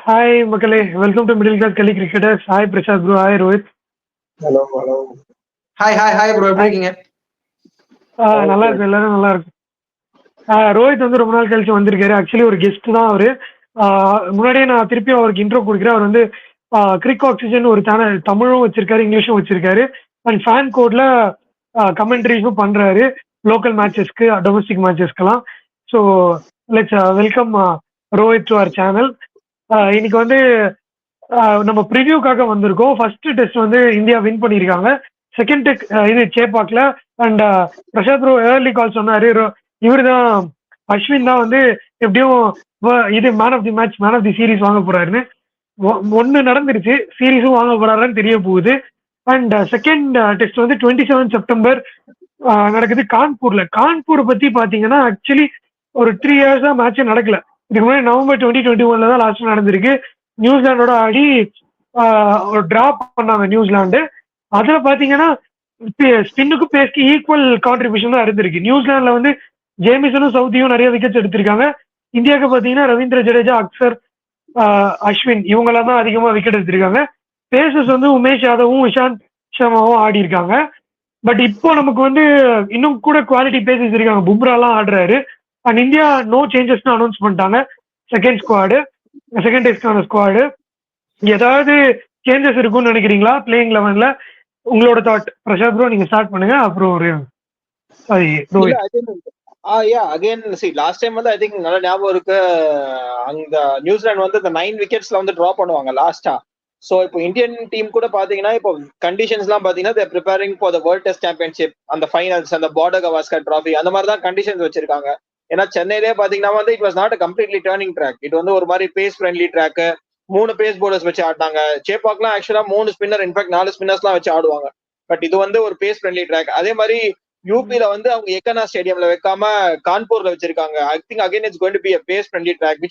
Hi மக்களே, welcome to middle class கலி cricketers. Hi Prasad bro, hi Rohit. Hello hello. Hi bro, எப்படி இருக்கீங்க? நல்லா இருக்கு, எல்லாரும் நல்லா இருக்கு. ரோஹித் வந்து ரொம்ப நாள் கழிச்சு வந்திருக்காரு. ஆக்சுவலி ஒரு கெஸ்ட் தான் அவரு. முன்னாடியே நான் திருப்பி அவருக்கு இன்ட்ரோ கொடுக்குறேன். அவர் வந்து கிரிக் ஆக்சிஜன் ஒரு சேனல் தமிழும் வச்சிருக்காரு, இங்கிலீஷும் வச்சிருக்காரு. அண்ட் ஃபேன் கோட்ல கமெண்ட்ரிஸும் பண்றாரு லோக்கல் மேட்சஸ்க்கு, டொமஸ்டிக் மேட்சஸ்க்கெல்லாம். So let's welcome Rohit to our channel. இன்னைக்கு வந்து நம்ம ப்ரிவியூக்காக வந்திருக்கோம். ஃபர்ஸ்ட் டெஸ்ட் வந்து இந்தியா வின் பண்ணியிருக்காங்க. செகண்ட் டெக் இது சேப்பாக்ல. And Prasad bro early call சொன்னாரு, இவரு தான் அஸ்வின் தான் வந்து எப்படியும் இது man of the match, man of the series வாங்க போறாருன்னு. ஒன்னு நடந்துருச்சு, சீரீஸும் வாங்க போறாருன்னு தெரிய போகுது. அண்ட் செகண்ட் டெஸ்ட் வந்து 27 செப்டம்பர் நடக்குது கான்பூர்ல. கான்பூரை பத்தி பாத்தீங்கன்னா ஆக்சுவலி ஒரு 3 இயர்ஸா மேட்சே நடக்கல. இதுக்கு முன்னாடி நவம்பர் 2021 தான் லாஸ்ட் நடந்திருக்கு. நியூசிலாண்டோட ஆடி ஒரு டிராப் பண்ணாங்க நியூசிலாண்டு. அதுல பாத்தீங்கன்னா ஸ்பின்னுக்கும் பேஸ்க்கு ஈக்குவல் கான்ட்ரிபியூஷன் தான் இருந்திருக்கு. நியூசிலாந்துல வந்து ஜேமிசனும் சவுதியும் நிறைய விக்கெட்ஸ் எடுத்திருக்காங்க. இந்தியாவுக்கு பாத்தீங்கன்னா ரவீந்திர ஜடேஜா, அக்சர், அஸ்வின் இவங்கெல்லாம் தான் அதிகமா விக்கெட் எடுத்திருக்காங்க. பேசர்ஸ் வந்து உமேஷ் யாதவும் இஷாந்த் சர்மாவும் ஆடி இருக்காங்க. பட் இப்போ நமக்கு வந்து இன்னும் கூட குவாலிட்டி பேசஸ் இருக்காங்க. பும்ராலாம் ஆடுறாரு. And India no changes announce பண்ணிட்டாங்க. செகண்ட் டெஸ்டான ஸ்குவாடு ஏதாவது சேஞ்சஸ் இருக்கும்னு நினைக்கிறீங்களா பிளேயிங் 11ல? உங்களோட தாட் பிரசாத் ப்ரோ, நீங்க ஸ்டார்ட் பண்ணுங்க. அப்புறம் ஒரு லாஸ்ட் டைம் வந்து ஐ திங்க் நல்ல ஞாபகம் இருக்கு. அங்க நியூசிலாந்து வந்து இந்த 9 விக்கெட்ஸ்ல வந்து டிரா பண்ணுவாங்க லாஸ்டா. சோ இப்போ இந்தியன் டீம் கூட பாத்தீங்கன்னா இப்போ கண்டிஷன்ஸ் எல்லாம் பாத்தீங்கன்னா they're preparing for the world test championship, அந்த ஃபைனல்ஸ், அந்த பார்டர் கவாஸ்கர் டிராஃபி, அந்த மாதிரி தான் கண்டிஷன்ஸ் வச்சிருக்காங்க. ஏன்னா சென்னையிலே பாத்தீங்கன்னா வந்து it was not a completely turning track. இது வந்து ஒரு மாதிரி pace friendly track. 3 pace bowlers வச்சு ஆடினாங்க. சேப்பாக்லாம் ஆக்சுவலா 3 ஸ்பின்னர், இன்ஃபேக்ட் 4 ஸ்பின்னர்ஸ்லாம் வச்சு ஆடுவாங்க. பட் இது வந்து ஒரு பேஸ் ஃப்ரெண்ட்லி ட்ராக். அதே மாதிரி யூபில வந்து அவங்க எக்கனா ஸ்டேடியம்ல வைக்காம கான்பூர்ல வச்சிருக்காங்க. I think again it's going to be a pace friendly track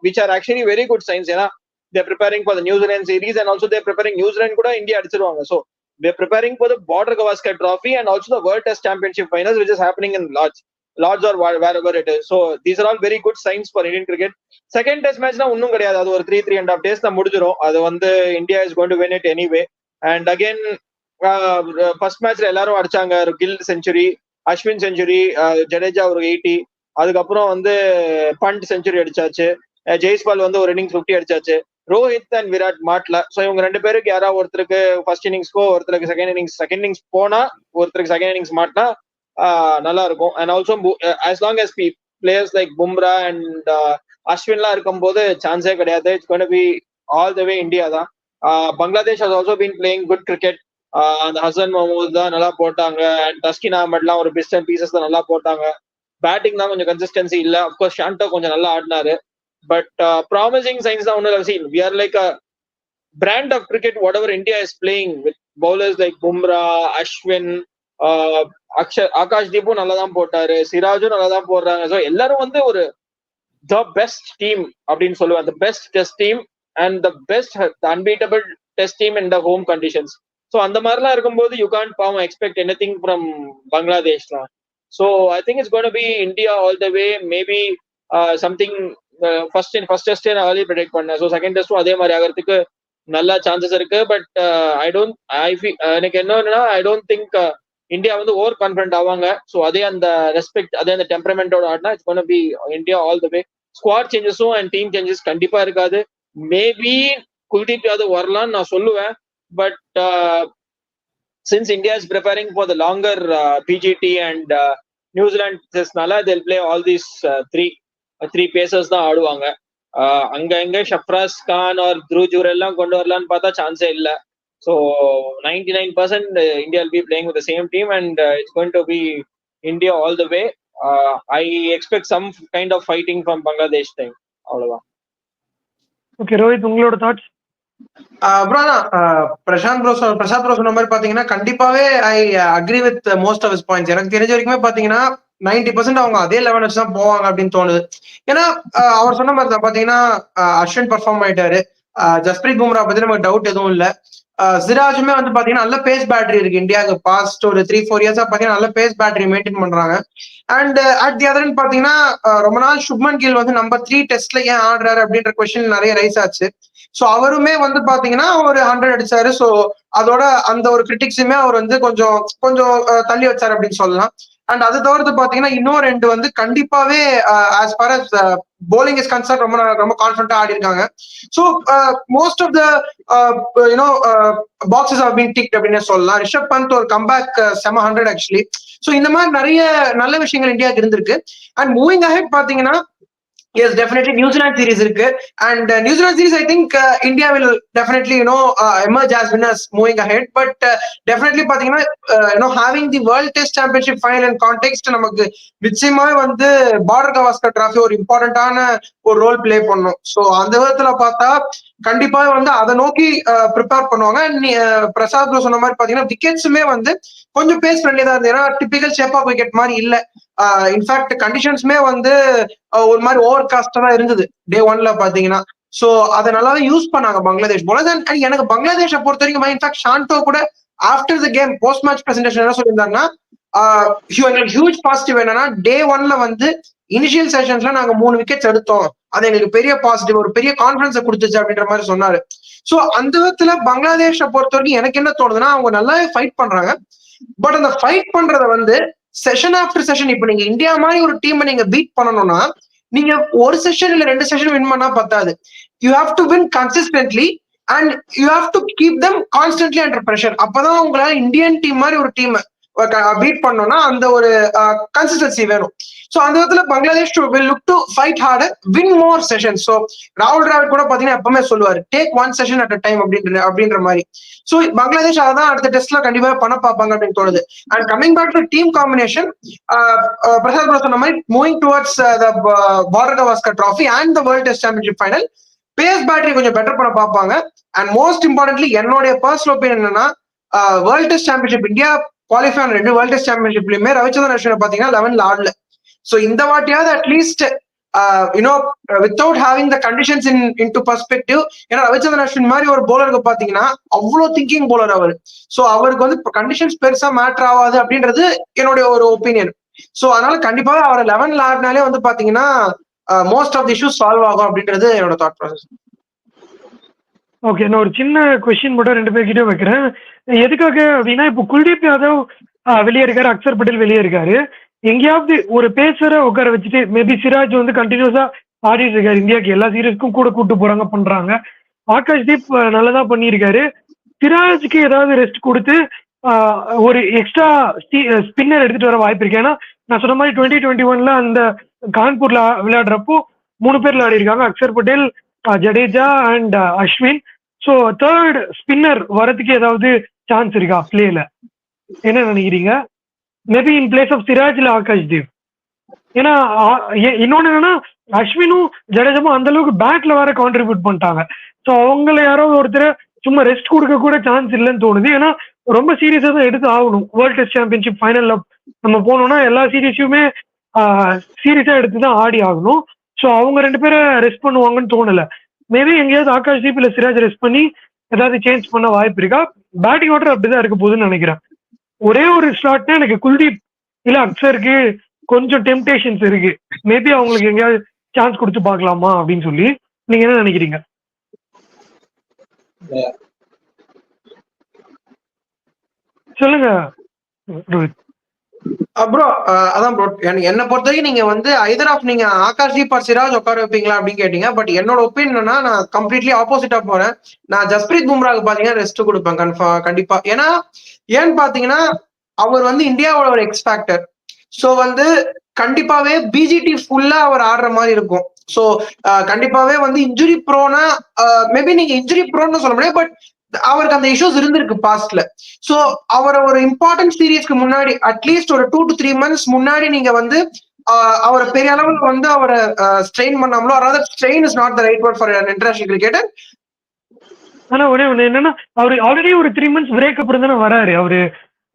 which are actually very good signs. ஏன்னா they're preparing for the New Zealand series and also they're preparing New Zealand கூட India அடிச்சிருவாங்க. So they're preparing for the border gavaskar trophy and also the world test championship finals which is happening in Lords or wherever it is. So these are all very good signs for Indian cricket. Second test match na ஒன்னும் கிடையாது. அது ஒரு 3.5 days தான் முடிஞ்சிரும். அது வந்து India is going to win it anyway. And again first மேட்ச்ல எல்லாரும் அடிச்சாங்க. கில் செஞ்சுரி, அஸ்வின் செஞ்சுரி, ஜடேஜா ஒரு 80, அதுக்கப்புறம் வந்து பண்ட் செஞ்சுரி அடிச்சாச்சு. ஜெய்ஸ்வால் வந்து ஒரு இன்னிங்ஸ் 50 அடிச்சாச்சு. ரோஹித் அண்ட் விராட் மாட்ல. ஸோ இவங்க 2 பேருக்கு யாராவது ஒருத்தருக்கு ஃபர்ஸ்ட் இன்னிங்ஸ்க்கோ ஒருத்தருக்கு செகண்ட் இன்னிங்ஸ் போனா, ஒருத்தருக்கு செகண்ட் இன்னிங்ஸ் மாட்டினா நல்லா இருக்கும். And also as long as players like Bumrah and அஸ்வின்லாம் இருக்கும்போது சான்ஸே கிடையாது. It's going to be all the way India தான். Bangladesh has also been playing good cricket. அந்த ஹசன் மஹமூத் தான் நல்லா போட்டாங்க. அண்ட் தஸ்கின் அஹமட்லாம் ஒரு பிஸ்ட் அண்ட் பீசஸ் தான் நல்லா போட்டாங்க. பேட்டிங் தான் கொஞ்சம் கன்சிஸ்டன்சி இல்ல. அப்கோர்ஸ் ஷாண்டோ கொஞ்சம் நல்லா ஆடினாரு. பட் ப்ராமிசிங் சைன்ஸ் தான் ஒன்றும் seen. We are like a brand of cricket whatever India is playing with bowlers like Bumrah, Ashwin, Akash தீப்பும் நல்லா தான் போட்டாரு, சிராஜும் நல்லா தான் போடுறாங்க. ஸோ எல்லாரும் வந்து ஒரு த பெஸ்ட் டீம் அப்படின்னு சொல்லுவேன். The best test team and the best unbeatable test team in the home conditions. So அந்த மாதிரிலாம் இருக்கும்போது யூ கான்ட் பாவம் எக்ஸ்பெக்ட் எனி திங் ஃப்ரம் பங்களாதேஷ்லாம். So I think it's going to be India all the way. Maybe something first டெஸ்டே நான் early predict பண்ணேன். So second டெஸ்ட்டும் அதே மாதிரி ஆகிறதுக்கு நல்ல சான்சஸ் இருக்கு. பட் எனக்கு என்னன்னா ஐ டோன்ட் திங்க் இந்தியா வந்து ஓவர் கான்ஃபிடென்ட் ஆவாங்க. ஸோ அதே அந்த ரெஸ்பெக்ட், அதே அந்த டெம்பரமெண்டோட ஆடினா it's going to be India all the way. Squad சேஞ்சஸும் அண்ட் டீம் சேஞ்சஸ் கண்டிப்பா இருக்காது. மேபி குல்தீப் யாதவ் வரலான்னு நான் சொல்லுவேன். But since India is preparing for the longer PGT and New Zealand testnala, they'll play all these three pacers தான் ஆடுவாங்க. அங்க எங்க ஷப்ராஸ் கான் ஆர் த்ரூ ஜூர் எல்லாம் கொண்டு வரலான்னு பார்த்தா சான்ஸே இல்ல. So 99% India will be playing with the same team and it's going to be India all the way. I expect some kind of fighting from Bangladesh time. அவ்வளவுதான். ஓகே ரோஹித், உங்களோட தாட்ஸ்? பிரசாத் ப்ரோ சொன்ன மாதிரி பாத்தீங்கன்னா கண்டிப்பாவே I agree with most of his points. எனக்கு தெரிஞ்ச வரைக்குமே பாத்தீங்கன்னா 90% அவங்க அதே 11 தான் போவாங்க அப்படின்னு தோணுது. ஏன்னா அவர் சொன்ன மாதிரி தான் பாத்தீங்கன்னா அஸ்வின் பர்ஃபார்ம் ஆயிட்டாரு. ஜஸ்பிரீத் பும்ரா பத்தி நமக்கு டவுட் எதுவும் இல்ல. சிராஜுமே வந்து பாத்தீங்கன்னா நல்ல பேஸ் பேட்டரி இருக்கு இந்தியாவுக்கு. பாஸ்ட் ஒரு 3-4 இயர்ஸா பாத்தீங்கன்னா நல்ல பேஸ் பேட்டரி மெயின்டைன் பண்றாங்க. அண்ட் அட் தி அதர் பாத்தீங்கன்னா ரொம்ப நாள் சுப்மன் கில் வந்து நம்பர் 3 டெஸ்ட்ல ஏன் ஆடுறாரு அப்படின்ற கொஸ்டின் நிறைய ரைஸ் ஆச்சு. சோ அவருமே வந்து பாத்தீங்கன்னா ஒரு 100 அடிச்சாரு. சோ அதோட அந்த ஒரு கிரிட்டிக்ஸுமே அவர் வந்து கொஞ்சம் கொஞ்சம் தள்ளி வச்சாரு அப்படின்னு சொல்லலாம். அண்ட் அது தவிர்த்து பாத்தீங்கன்னா இன்னும் 2 வந்து கண்டிப்பாவே as far as bowling is concerned ரொம்ப ரொம்ப கான்ஃபிடண்டா ஆடி இருக்காங்க. So most of the you know boxes are been ticked அப்படின்னு சொல்லலாம். ரிஷப் பந்த் ஒரு கம்பேக் செம 100 ஆக்சுவலி. ஸோ இந்த மாதிரி நிறைய நல்ல விஷயங்கள் இந்தியாவுக்கு இருந்திருக்கு. அண்ட் மூவிங் அஹெட் பாத்தீங்கன்னா yes, definitely நியூசிலாந்து சீரிஸ் இருக்கு. And New Zealand series I think India will definitely emerge as winners moving ahead. But definitely பாத்தீங்கன்னா having the world test championship final in context நமக்கு நிச்சயமாவே வந்து பார்டர் கவாஸ்கர் டிராஃபி ஒரு இம்பார்ட்டன்டான ஒரு role play பண்ணும். So அந்த விதத்துல பார்த்தா கண்டிப்பா வந்து அதை நோக்கி ப்ரிப்பேர் பண்ணுவாங்க. பிரசாத் ப்ரோ சொன்ன மாதிரி பாத்தீங்கன்னா விக்கெட்ஸுமே வந்து கொஞ்சம் பேஸ் ஃப்ரெண்ட்லி தான் இருந்தது. ஏன்னா டிபிக்கல் ஷேப் ஆஃப் விக்கெட் மாதிரி இல்ல. இன்ஃபேக்ட் கண்டிஷன்ஸ்மே வந்து ஒரு மாதிரி ஓவர் காஸ்டா தான் இருந்தது டே 1ல பாத்தீங்கன்னா. சோ அதை நல்லாவே யூஸ் பண்ணாங்க பங்களாதேஷ் போல. எனக்கு பங்களாதேஷை பொறுத்த வரைக்கும் இன்ஃபேக்ட் ஷாண்டோ கூட after the game post match presentation என்ன சொல்லியிருந்தாங்கன்னா எங்களுக்கு ஹியூஜ் பாசிட்டிவ் என்னன்னா டே 1ல வந்து இனிஷியல் செஷன்ஸ்ல நாங்க 3 விக்கெட்ஸ் எடுத்தோம். அது எங்களுக்கு பெரிய பாசிட்டிவ், ஒரு பெரிய கான்பிடன்ஸ் கொடுத்துச்சு அப்படின்ற மாதிரி சொன்னாரு. சோ அந்த விதத்துல பங்களாதேஷை பொறுத்த வரைக்கும் எனக்கு என்ன தோணுதுன்னா அவங்க நல்லாவே ஃபைட் பண்றாங்க. பட் அந்த ஃபைட் பண்றத வந்து செஷன் ஆஃப்டர் செஷன் இப்ப நீங்க இந்தியா மாதிரி ஒரு டீம் நீங்க பீட் பண்ணணும்னா நீங்க ஒரு செஷன் இல்ல 2 செஷன் வின் பண்ணா பத்தாது. You have to win consistently and you have to keep them constantly under pressure. அப்பதான் உங்களால இந்தியன் டீம் மாதிரி ஒரு டீம் பீட் பண்ணோம்னா அந்த ஒரு கன்சிஸ்டன்சி வேணும். சோ அந்த விதத்துல Bangladesh will look to fight harder, win more sessions. So ராகுல் டிராவிட் கூட பாத்தீங்கன்னா எப்பவுமே சொல்லுவாரு take 1 session at a time அப்படின்ற மாதிரி. சோ பங்களாதேஷ் அதான் அடுத்த டெஸ்ட்ல கண்டிப்பா பண்ண பார்ப்பாங்க அப்படின்னு தோணுது. And coming back to team combination, Prasad bro சொன்ன மாதிரி moving towards the Border Gavaskar trophy and the world test championship final pace battery கொஞ்சம் பெட்டர் பண்ண பார்ப்பாங்க. அண்ட் மோஸ்ட் இம்பார்ட்டன்ட்லி என்னுடைய பர்சனல் ஒப்பீனியன் என்னன்னா world test championship India qualify ஆன 2 வேர்ல்ட் டெஸ்ட் சாம்பியன்ஷிப்லயுமே ரவிச்சந்திரன் அஸ்வினை பாத்தீங்கன்னா 11ல ஆடல. சோ இந்த வாட்டியாவது at least without having the conditions into perspective, ஏன்னா ரவிச்சந்திரன் அஸ்வின் மாதிரி ஒரு போலருக்கு பாத்தீங்கன்னா அவ்வளவு திங்கிங் போலர் அவரு. சோ அவருக்கு வந்து கண்டிஷன்ஸ் பெருசா மேட்டர் ஆகாது அப்படின்றது என்னுடைய ஒரு ஒப்பீனியன். சோ அதனால கண்டிப்பாக அவர் 11ல ஆடினாலே வந்து பாத்தீங்கன்னா most of the issues solve ஆகும் அப்படின்றது என்னோட தாட் ப்ராசஸ். ஓகே, நான் ஒரு சின்ன கொஸ்டின் மட்டும் 2 பேர்கிட்ட வைக்கிறேன். எதுக்காக அப்படின்னா இப்போ குல்தீப் யாதவ் வெளியே இருக்காரு, அக்சர் பட்டேல் வெளியே இருக்காரு. எங்கேயாவது ஒரு பேசரை உட்கார வச்சுட்டு மேபி சிராஜ் வந்து கண்டினியூஸா ஆடிட்டு இருக்காரு, இந்தியாவுக்கு எல்லா சீரீஸ்க்கும் கூட கூட்டு போறாங்க பண்றாங்க. ஆகாஷ்தீப் நல்லதா பண்ணியிருக்காரு. சிராஜுக்கு ஏதாவது ரெஸ்ட் கொடுத்து ஒரு எக்ஸ்ட்ரா ஸ்பின்னர் எடுத்துட்டு வர வாய்ப்பு இருக்கு. ஏன்னா நான் சொன்ன மாதிரி 2021 அந்த கான்பூர்ல விளையாடுறப்போ 3 பேர்ல ஆடி இருக்காங்க, Axar Patel, Jadeja and Ashwin. So third spinner வரதுக்கு ஏதாவது சான்ஸ் இருக்கா பிளேல? என்ன நினைக்கிறீங்க? Maybe in place of Siraj இல்ல ஆகாஷ்தீப். ஏன்னா இன்னொன்னு என்னன்னா அஸ்வினும் ஜடேஜாவும் அந்த அளவுக்கு பேட்ல வேற கான்ட்ரிபியூட் பண்ணிட்டாங்க. ஸோ அவங்கள யாராவது ஒருத்தர் சும்மா ரெஸ்ட் கொடுக்க கூட சான்ஸ் இல்லைன்னு தோணுது. ஏன்னா ரொம்ப சீரியஸா தான் எடுத்து ஆகணும். வேர்ல்ட் டெஸ்ட் சாம்பியன்ஷிப் ஃபைனல்ல நம்ம போனோம்னா எல்லா சீரீஸையுமே சீரியஸா எடுத்து தான் ஆடி ஆகணும். ஸோ அவங்க 2 பேரை ரெஸ்ட் பண்ணுவாங்கன்னு தோணல. மேபி எங்கேயாவது ஆகாஷ்தீப் இல்ல சிராஜ் ரெஸ்ட் பண்ணி ஏதாவது சேஞ்ச் பண்ண வாய்ப்பு இருக்கா? பேட்டிங் ஆர்டர் அப்படிதான் இருக்க போகுதுன்னு நினைக்கிறேன். ஒரே ஒரு ஸ்லாட்னா எனக்கு குல்தீப் இல்ல அக்சருக்கு கொஞ்சம் டெம்டேஷன்ஸ் இருக்கு. மேபி அவங்களுக்கு எங்கேயாவது சான்ஸ் கொடுத்து பார்க்கலாமா அப்படின்னு சொல்லி நீங்க என்ன நினைக்கிறீங்க? சொல்லுங்க ரோஹித். ப்ரோ அதான் ப்ரோ என்னை பொறுத்த வரைக்கும் நீங்க வந்து ஐதர் ஆஃப் நீங்க ஆகாஷ்தீப் ஆர் சிராஜ் உட்கார வைப்பீங்களா அப்படின்னு கேட்டீங்க. பட் என்னோட ஒப்பீனியன்னா நான் கம்ப்ளீட்லி ஆப்போசிட்டா போறேன். நான் ஜஸ்பிரீத் பும்ராக்கு பாத்தீங்கன்னா ரெஸ்ட் கொடுப்பேன் கண்டிப்பா. ஏன்னா ஏன்னு பாத்தீங்கன்னா அவர் வந்து இந்தியாவோட ஒரு எக்ஸ் ஃபேக்டர். சோ வந்து கண்டிப்பாவே பிஜிடி ஃபுல்லா அவர் ஆடுற மாதிரி இருக்கும். சோ கண்டிப்பாவே வந்து இன்ஜுரி ப்ரோனா மேபி நீங்க இன்ஜுரி ப்ரோன்னு சொல்ல முடியாது, பட் அவருக்கு அந்த இஷ்யூஸ் இருந்திருக்கு பாஸ்ட்ல. சோ அவரை ஒரு இம்பார்ட்டன்ட் சீரீஸ்க்கு முன்னாடி அட்லீஸ்ட் ஒரு 2 to 3 months முன்னாடி நீங்க வந்து அவரை பெரிய அளவில் வந்து அவரை ஸ்ட்ரெயின் பண்ணாமலோ, அதாவது strain is not the right word for international cricketer. ஆனா ஒண்ணே என்னன்னா அவரு ஆல்ரெடி ஒரு 3 months பிரேக் அப்புறம் தானே வராரு. அவரு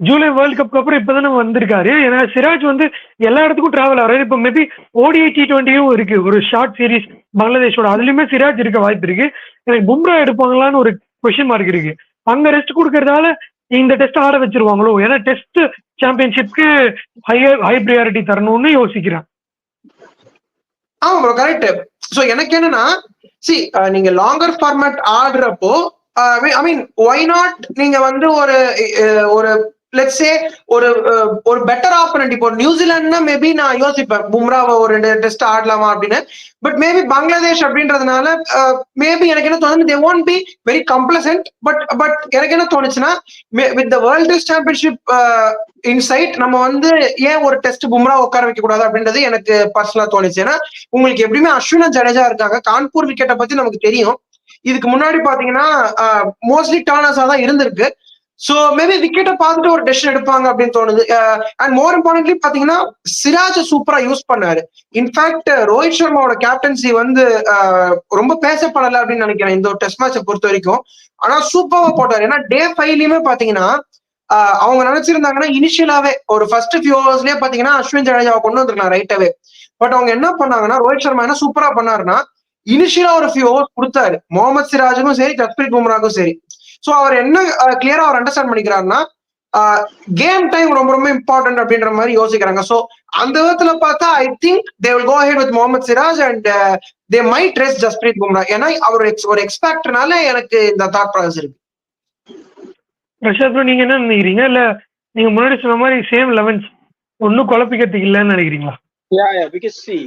ஜூலை வேர்ல்ட் கப்க்கு அப்புறம் இப்பதானே வந்திருக்காரு. ஏன்னா சிராஜ் வந்து எல்லா இடத்துக்கும் டிராவல் ஆகிறாரு. இப்போ மேபி ODI T20 இருக்கு, ஒரு ஷார்ட் சீரீஸ் பங்களாதேஷோட, அதுலயுமே சிராஜ் இருக்க வாய்ப்பு இருக்கு. எனக்கு பும்ரா எடுப்பாங்களான்னு ஒரு கொஸ்டின் மார்க் இருக்கு. அங்க ரெஸ்ட் கொடுக்கறதால இந்த டெஸ்ட் ஆட வச்சிருவாங்களோ, ஏன்னா டெஸ்ட் சாம்பியன்ஷிப்க்கு ஹை ப்ரியாரிட்டி தரணும்னு யோசிக்கிறேன். ஆமா ப்ரோ, கரெக்ட். சோ எனக்கு என்னன்னா, நீங்க லாங்கர் ஃபார்மேட் ஆடுறப்போ ஐ மீன் ஒய் நாட் நீங்க வந்து ஒரு லெட்ஸ் சே ஒரு பெட்டர் ஆப்பனன்ட். இப்போ நியூசிலாந்துனா மேபி நான் யோசிப்பேன் பும்ராவை ஒரு 2 டெஸ்ட் ஆடலாமா அப்படின்னு. பட் மேபி பங்களாதேஷ் அப்படின்றதுனால மேபி எனக்கு என்ன தோணுது, தே won't be very complacent. But எனக்கு என்ன தோணுச்சுன்னா, with the world test championship inside நம்ம வந்து ஏன் ஒரு டெஸ்ட் பும்ரா உட்கார வைக்க கூடாது அப்படின்றது எனக்கு பர்சனலா தோணுச்சு. ஏன்னா உங்களுக்கு எப்படியுமே அஸ்வின் ஜடேஜா இருக்காங்க. கான்பூர் விக்கெட்டை பத்தி நமக்கு தெரியும். இதுக்கு முன்னாடி பாத்தீங்கன்னா மோஸ்ட்லி டர்னர்ஸா தான் இருந்திருக்கு. சோ மேபி விக்கெட்டை பார்த்துட்டு ஒரு டெசிஷன் எடுப்பாங்க அப்படின்னு தோணுது. அண்ட் மோர் இம்பார்ட்டன்ட்லி பாத்தீங்கன்னா சிராஜ் சூப்பரா யூஸ் பண்ணாரு. இன்ஃபேக்ட் ரோஹித் சர்மாவோட கேப்டன்சி வந்து ரொம்ப பேசப்படல அப்படின்னு நினைக்கிறேன் இந்த ஒரு டெஸ்ட் மேட்சை பொறுத்த வரைக்கும். ஆனா சூப்பரா போட்டாரு. ஏன்னா டே 5லயுமே பாத்தீங்கன்னா அவங்க நினைச்சிருந்தாங்கன்னா இனிஷியலாவே ஒரு ஃபர்ஸ்ட் ஃபியூ ஹவர்ஸ்லயே பாத்தீங்கன்னா அஸ்வின் ஜடேஜாவை கொண்டு வந்துருக்கலாம் ரைட்டாவே. பட் அவங்க என்ன பண்ணாங்கன்னா, ரோஹித் சர்மா என்ன சூப்பரா பண்ணாருன்னா, இனிஷியலா ஒரு ஃபியூ ஹவர்ஸ் கொடுத்தாரு முகமது சிராஜுக்கும் சரி ஜஸ்பிரீத் பும்ராக்கும் சரி. சோ அவர் என்ன கிளியரா அவர் அண்டர்ஸ்டாண்ட் பண்ணிக்கிறாருன்னா, கேம் டைம் ரொம்ப ரொம்ப இம்பார்ட்டன்ட் அப்படின்ற மாதிரி யோசிக்கிறாங்க. சோ அந்த விதத்துல பார்த்தா I think they will go ahead with Mohammed Siraj and they might rest Jasprit Bumrah. ஏன்னா அவர் ஒரு எக்ஸ்பேக்டர்னால எனக்கு இந்த தாட் ப்ராசஸ் இருக்கு. ரஷாத் ப்ரோ, நீங்க என்ன நினைக்கிறீங்க? இல்ல நீங்க முன்னாடி சொன்ன மாதிரி சேம் 11 ஒன்னும் குழப்பிக்கிறதுக்கு இல்லைன்னு நினைக்கிறீங்களா? because see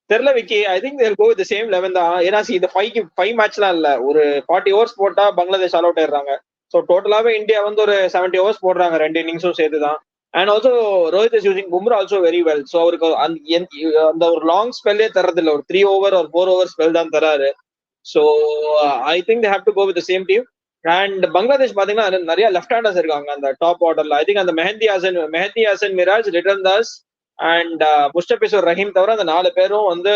தெரியல Vicky, I think they'll go with same 11 தான். ஏன்னா இந்த 5 மேட்ச்லாம் இல்ல, ஒரு 40 ஓவர்ஸ் போட்டா பங்களாதேஷ் ஆல் அவுட் ஆயிடுறாங்க. ஸோ டோட்டலாவே இந்தியா வந்து ஒரு 70 ஓவர்ஸ் போடுறாங்க 2 இன்னிங்ஸும் சேர்த்து தான். And also Rohit is using Bumrah also very well. So அவருக்கு அந்த ஒரு லாங் ஸ்பெல்லே தரதில்ல, ஒரு 3 ஓவர் ஒரு 4 ஓவர் ஸ்பெல் தான் தராரு. So I think they have to go with same team. And Bangladesh பாத்தீங்கன்னா நிறைய லெஃப்ட் ஹேண்டர்ஸ் இருக்காங்க அந்த டாப் ஆர்டர்ல. ஐ திங்க் அந்த மெஹந்தி ஹசன் மிராஜ், லிட்டன் தாஸ் அண்ட் முஸ்டபிசுர் ரஹீம் தவிர அந்த 4 பேரும் வந்து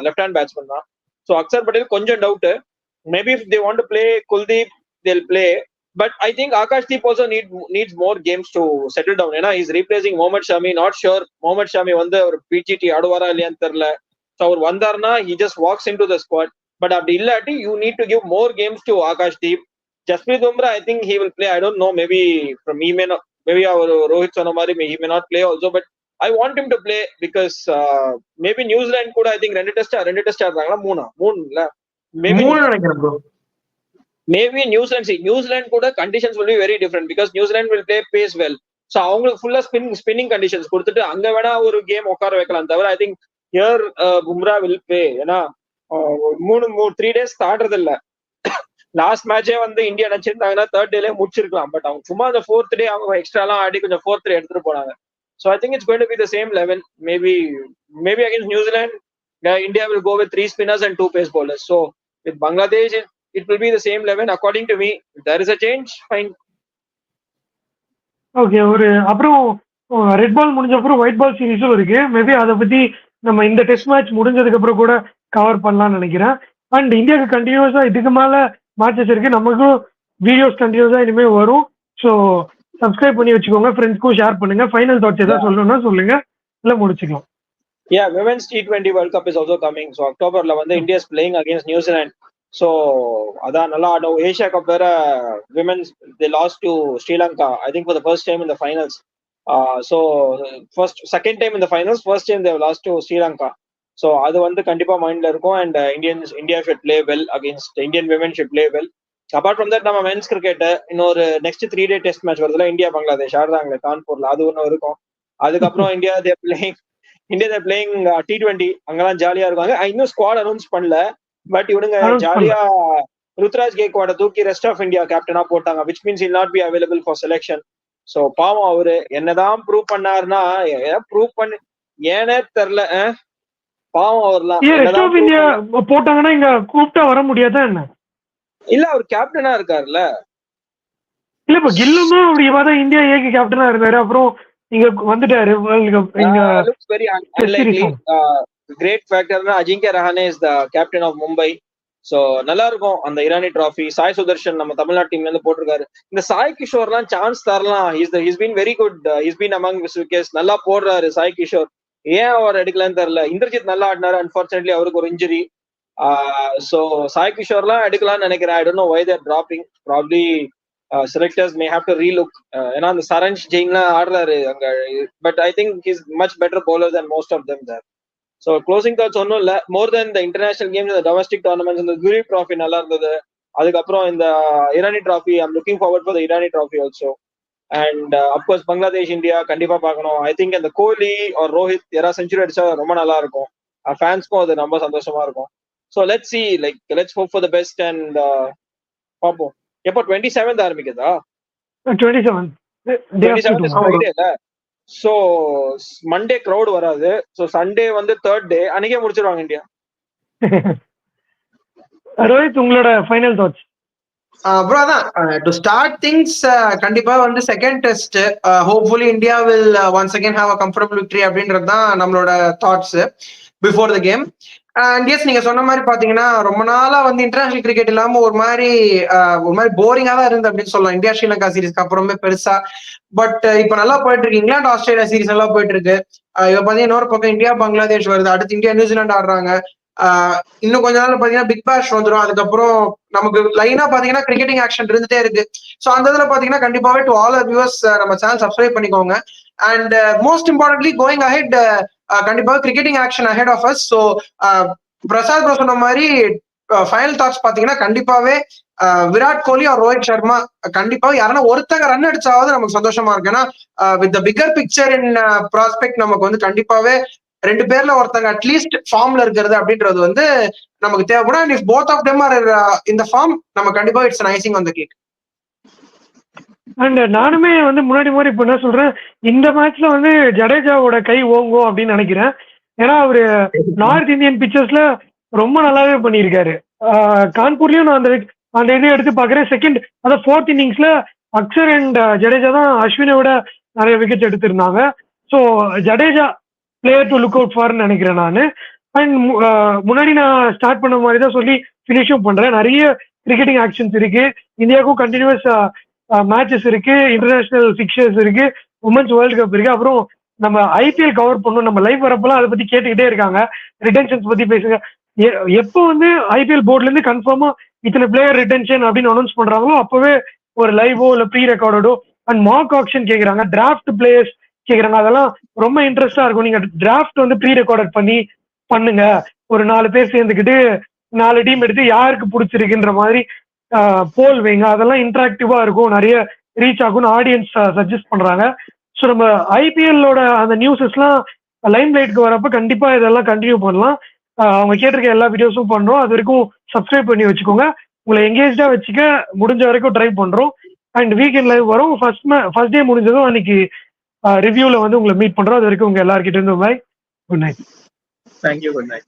லெஃப்ட் ஹேண்ட் பேட்ஸ்மேன் தான். ஸோ அக்சர் பட்டேல் கொஞ்சம் doubt. Maybe if they want to play Kuldeep they'll play, but I think Akashdeep also needs more games to settle down. ஏன்னா he's replacing Mohammad Shami. Not sure Mohammad Shami வந்து ஒரு PGT ஆடுவாரா இல்லையான்னு தெரியல. So அவர் வந்தாருன்னா he just walks into the squad. But அப்படி இல்லாட்டி you need to give more games to Akashdeep. Jasprit Bumrah I think he will play. I don't know, maybe அவர் ரோஹித் சொன்ன மாதிரி he may not play also, but I want him to play because maybe New Zealand கூட I think 2 test ஆடுறாங்களா, 3 இல்ல maybe 3 நினைக்கிறேன் bro. Maybe New Zealand கூட conditions will be very different because New Zealand will play pace well. So அவங்களுக்கு ஃபுல்லா spinning conditions கொடுத்துட்டு அங்க வேணா ஒரு கேம் உட்கார வைக்கலாம் தவிர I think here Bumrah will play. ஏன்னா 3 டேஸ் ஆடுறது இல்ல. லாஸ்ட் மேட்சே வந்து இந்தியா நினைச்சிருந்தாங்கன்னா 3rd டேல முடிச்சிருக்கலாம். பட் அவங்க சும்மா அந்த 4th டே அவங்க எக்ஸ்ட்ராலாம் ஆடி கொஞ்சம் 4th டே எடுத்துட்டு போனாங்க. So I think it's going to be the same 11. Maybe against New Zealand, India will go with 3 spinners and 2 pace bowlers. So with Bangladesh, it will be the same 11 according to me. If there is a change, fine. Okay, அப்புறம் red பால் முடிஞ்ச அப்புறம் white ball சீரிஸும் இருக்கு. Maybe அதை பத்தி நம்ம இந்த test match முடிஞ்சதுக்கு அப்புறம் கூட கவர் பண்ணலாம்னு நினைக்கிறேன். அண்ட் இந்தியாவுக்கு கண்டினியூஸா இதுக்கு மேல மேட்சஸ் இருக்கு. நமக்கும் வீடியோஸ் கண்டினியூஸா இனிமே வரும். ஸோ சப்ஸ்கிரைப் பண்ணி வச்சுக்கோங்க, ஃப்ரெண்ட்ஸ்க்கும் ஷேர் பண்ணுங்க. ஃபைனல் தாட்ஸ் ஏதாவது சொல்லணும்னா சொல்லுங்க, இல்ல முடிச்சுக்கலாம். Yeah, Women's T20 World Cup is also coming. So Octoberல வந்து India is playing against New Zealand. So அதான் நல்லா ஆடும். ஏஷியா கப் வேற women's they lost to Sri Lanka I think for the first time in the finals. So second time in the finals, first time they have lost to Sri Lanka. So அது வந்து கண்டிப்பா மைண்ட்ல இருக்கும். And India should play well against Indian women should play well. Apart from that, நம்ம men's cricket இன்னொரு next 3 டே test match வருதுல, India Bangladesh ஆடுறாங்களே கான்பூர்ல, அது ஒன்னும் இருக்கும். அதுக்கப்புறம் இந்தியா தேர் பிளேயிங் T20, அங்கெல்லாம் ஜாலியா இருக்காங்க. இன்னும் ஸ்குவாட் அனௌன்ஸ் பண்ணல, பட் இவனுங்க ஜாலியா ருத்ராஜ் கேக்வாட தூக்கி ரெஸ்ட் ஆஃப் இந்தியா கேப்டனா போட்டாங்க, which means he'll not be available for selection. So பாவம் அவரு என்னதான் ப்ரூவ் பண்ணாருன்னா, ப்ரூவ் பண்ணி ஏனே தெரியல. பாவம் அவர்லாம் ரெஸ்ட் ஆஃப் இந்தியா போட்டாங்கன்னா இங்க கூப்பிட்டா வர முடியாதா என்ன? இல்ல அவர் கேப்டனா இருக்காருல்ல. இல்ல இப்ப கில்லும் அப்படிதான் இந்தியா ஏக்கு கேப்டனா இருந்தாரு, அப்புறம் இங்க வந்துட்டாரு வேர்ல்ட் கப். இங்க லுக்ஸ் வெரி அன்லைக்லி. கிரேட் ஃபேக்டர்னா Ajinkya Rahane is the captain of Mumbai. So நல்லா இருக்கும் அந்த இரானி டிராஃபி. சாய் சுதர்ஷன் நம்ம தமிழ்நாடு டீம்ல இருந்து போட்டிருக்காரு. இந்த சாய் கிஷோர்லாம் சான்ஸ் தரலாம். He's been very good. He's been among wickets. நல்லா போடுறாரு சாய் கிஷோர். ஏன் அவர் எடுக்கலன்னு தெரியல. இந்திரஜித் நல்லா ஆடினாரு. அன்பார்ச்சுனேட்லி அவருக்கு ஒரு இன்ஜுரி. ஸோ சாய் கிஷோர்லாம் எடுக்கலாம்னு நினைக்கிறேன். I don't know why they're dropping. Probably selectors may have to relook. ஏன்னா அந்த சரஞ்ச் ஜெயின்லாம் ஆடுறாரு அங்க. But I think is much better bowler than most of them there. So closing thoughts ஒன்றும் இல்லை. மோர் தென் இந்த இன்டர்நேஷனல் கேம்ஸ், இந்த domestic tournaments, இந்த குரீப் ட்ராஃபி நல்லா இருந்தது. அதுக்கப்புறம் இந்த Irani trophy, I'm looking forward for the Irani trophy also. And of course Bangladesh India கண்டிப்பா பார்க்கணும். ஐ திங்க் அந்த கோலி ஒரு ரோஹித் யாராவது செஞ்சுரி அடிச்சா ரொம்ப நல்லா இருக்கும். ஃபேன்ஸ்க்கும் அது ரொம்ப சந்தோஷமா இருக்கும். So let's see, let's hope for the best and பார்ப்போம். எப்போ 27th ஆரம்பிக்குதா? 27th ஃப்ரைடேல. ஸோ மண்டே க்ரௌட் வராது. ஸோ சண்டே வந்து 3rd டே, அன்னைக்கே முடிச்சிருவாங்க இந்தியா. ரோஹித், உங்களோட ஃபைனல் தாட்ஸ்? ப்ரோ அதான் டு ஸ்டார்ட் திங்ஸ், கண்டிப்பா வந்து second test hopefully India will once again have a comfortable victory அப்படின்றது தான் நம்மளோட thoughts before the game. And yes, நீங்க சொன்ன மாதிரி பாத்தீங்கன்னா ரொம்ப நாளா வந்து இன்டர்நேஷனல் கிரிக்கெட் இல்லாம ஒரு மாதிரி போரிங்கா தான் இருந்து அப்படின்னு சொல்லலாம் இந்தியா ஸ்ரீலங்கா சீரிஸ்க்கு அப்புறமே பெருசா. பட் இப்ப நல்லா போயிட்டு இருக்கு. இங்கிலாந்து ஆஸ்திரேலியா சீரிஸ் நல்லா போயிட்டு இருக்கு. இப்ப பாத்தீங்கன்னா இன்னொரு பக்கம் இந்தியா பங்களாதேஷ் வருது, அடுத்து இந்தியா நியூசிலாந்து ஆடுறாங்க. இன்னும் கொஞ்ச நாள் பாத்தீங்கன்னா பிக் பேஷ் வந்துடும். அதுக்கப்புறம் நமக்கு லைனா பாத்தீங்கன்னா கிரிக்கெட்டிங் ஆக்ஷன் இருந்துட்டே இருக்கு. சோ அந்த இதுல பாத்தீங்கன்னா கண்டிப்பாவே டு ஆல் வியூவர்ஸ் நம்ம சேனல் சப்ஸ்கிரைப் பண்ணிக்கோங்க. And most importantly going ahead, கண்டிப்பாக cricketing action ahead of us. So Prasad bro சொன்ன மாதிரி ஃபைனல் தாட்ஸ் பாத்தீங்கன்னா கண்டிப்பாவே விராட் கோலி ஆர் ரோஹித் சர்மா கண்டிப்பா யாரா ஒருத்தங்க ரன் அடிச்சாவது நமக்கு சந்தோஷமா இருக்கு. ஏன்னா with the bigger picture in prospect நமக்கு வந்து கண்டிப்பாவே 2 பேர்ல ஒருத்தங்க அட்லீஸ்ட் ஃபார்ம்ல இருக்கிறது அப்படின்றது வந்து நமக்கு தேவைப்படும். And if both of them are இந்த ஃபார்ம், நம்ம கண்டிப்பா it's an icing on the cake. அண்ட் நானுமே வந்து முன்னாடி மாதிரி இப்போ என்ன சொல்றேன், இந்த மேட்ச்ல வந்து ஜடேஜாவோட கை ஓங்கும் அப்படின்னு நினைக்கிறேன். ஏன்னா அவரு நார்த் இந்தியன் பிச்சர்ஸ்ல ரொம்ப நல்லாவே பண்ணியிருக்காரு. கான்பூர்லயும் நான் அந்த இதை எடுத்து பாக்குறேன். செகண்ட் அதாவது 4th இன்னிங்ஸ்ல அக்ஷர் அண்ட் ஜடேஜா தான் அஸ்வினை விட நிறைய விக்கெட் எடுத்திருந்தாங்க. So Jadeja player to look out ஃபார்னு நினைக்கிறேன் நான். அண்ட் முன்னாடி நான் ஸ்டார்ட் பண்ண மாதிரி தான் சொல்லி ஃபினிஷும் பண்றேன். நிறைய கிரிக்கெட்டிங் ஆக்ஷன்ஸ் இருக்கு. இந்தியாவுக்கும் கண்டினியூஸ் மேட்சஸ் இருக்கு, இன்டர்நேஷனல் ஃபிக்சர்ஸ் இருக்கு, உமன்ஸ் வேர்ல்டு கப் இருக்கு. அப்புறம் நம்ம ஐபிஎல் கவர் பண்ணணும். நம்ம லைவ் வரப்பெல்லாம் அதை பத்தி கேட்டுக்கிட்டே இருக்காங்க. ரிட்டன்ஷன்ஸ் பத்தி பேசுங்க. எப்போ வந்து ஐபிஎல் போர்ட்ல இருந்து கன்ஃபார்மா இத்தனை பிளேயர் ரிட்டன்ஷன் அப்படின்னு அனௌன்ஸ் பண்றாங்களோ அப்பவே ஒரு லைவோ இல்ல ப்ரீ ரெக்கார்டோ அண்ட் மார்க் ஆக்ஷன் கேக்குறாங்க, டிராஃப்ட் பிளேயர்ஸ் கேக்குறாங்க. அதெல்லாம் ரொம்ப இன்ட்ரெஸ்டா இருக்கும். நீங்க டிராஃப்ட் வந்து ப்ரீ ரெக்கார்டட் பண்ணி பண்ணுங்க. ஒரு 4 பேர் சேர்ந்துக்கிட்டு 4 டீம் எடுத்து யாருக்கு பிடிச்சிருக்குன்ற மாதிரி போல் வைங்க. அதெல்லாம் இன்டராக்டிவா இருக்கும், நிறைய ரீச் ஆகும்னு ஆடியன்ஸ் சஜஸ்ட் பண்றாங்க. ஸோ நம்ம ஐபிஎல்லோட அந்த நியூஸஸ்லாம் லைம் லைட்க்கு வரப்ப கண்டிப்பா இதெல்லாம் கண்டினியூ பண்ணலாம். அவங்க கேட்டிருக்க எல்லா வீடியோஸும் பண்றோம். அது வரைக்கும் சப்ஸ்கிரைப் பண்ணி வச்சுக்கோங்க. உங்களை எங்கேஜா வச்சுக்க முடிஞ்ச வரைக்கும் ட்ரை பண்றோம். அண்ட் வீக்கெண்ட் லைவ் வரும். ஃபர்ஸ்ட் டே முடிஞ்சதும் அன்னைக்கு ரிவ்யூல வந்து உங்களை மீட் பண்றோம். அது வரைக்கும் உங்க எல்லாருக்கிட்ட இருந்து bye, good night. Thank you, good night.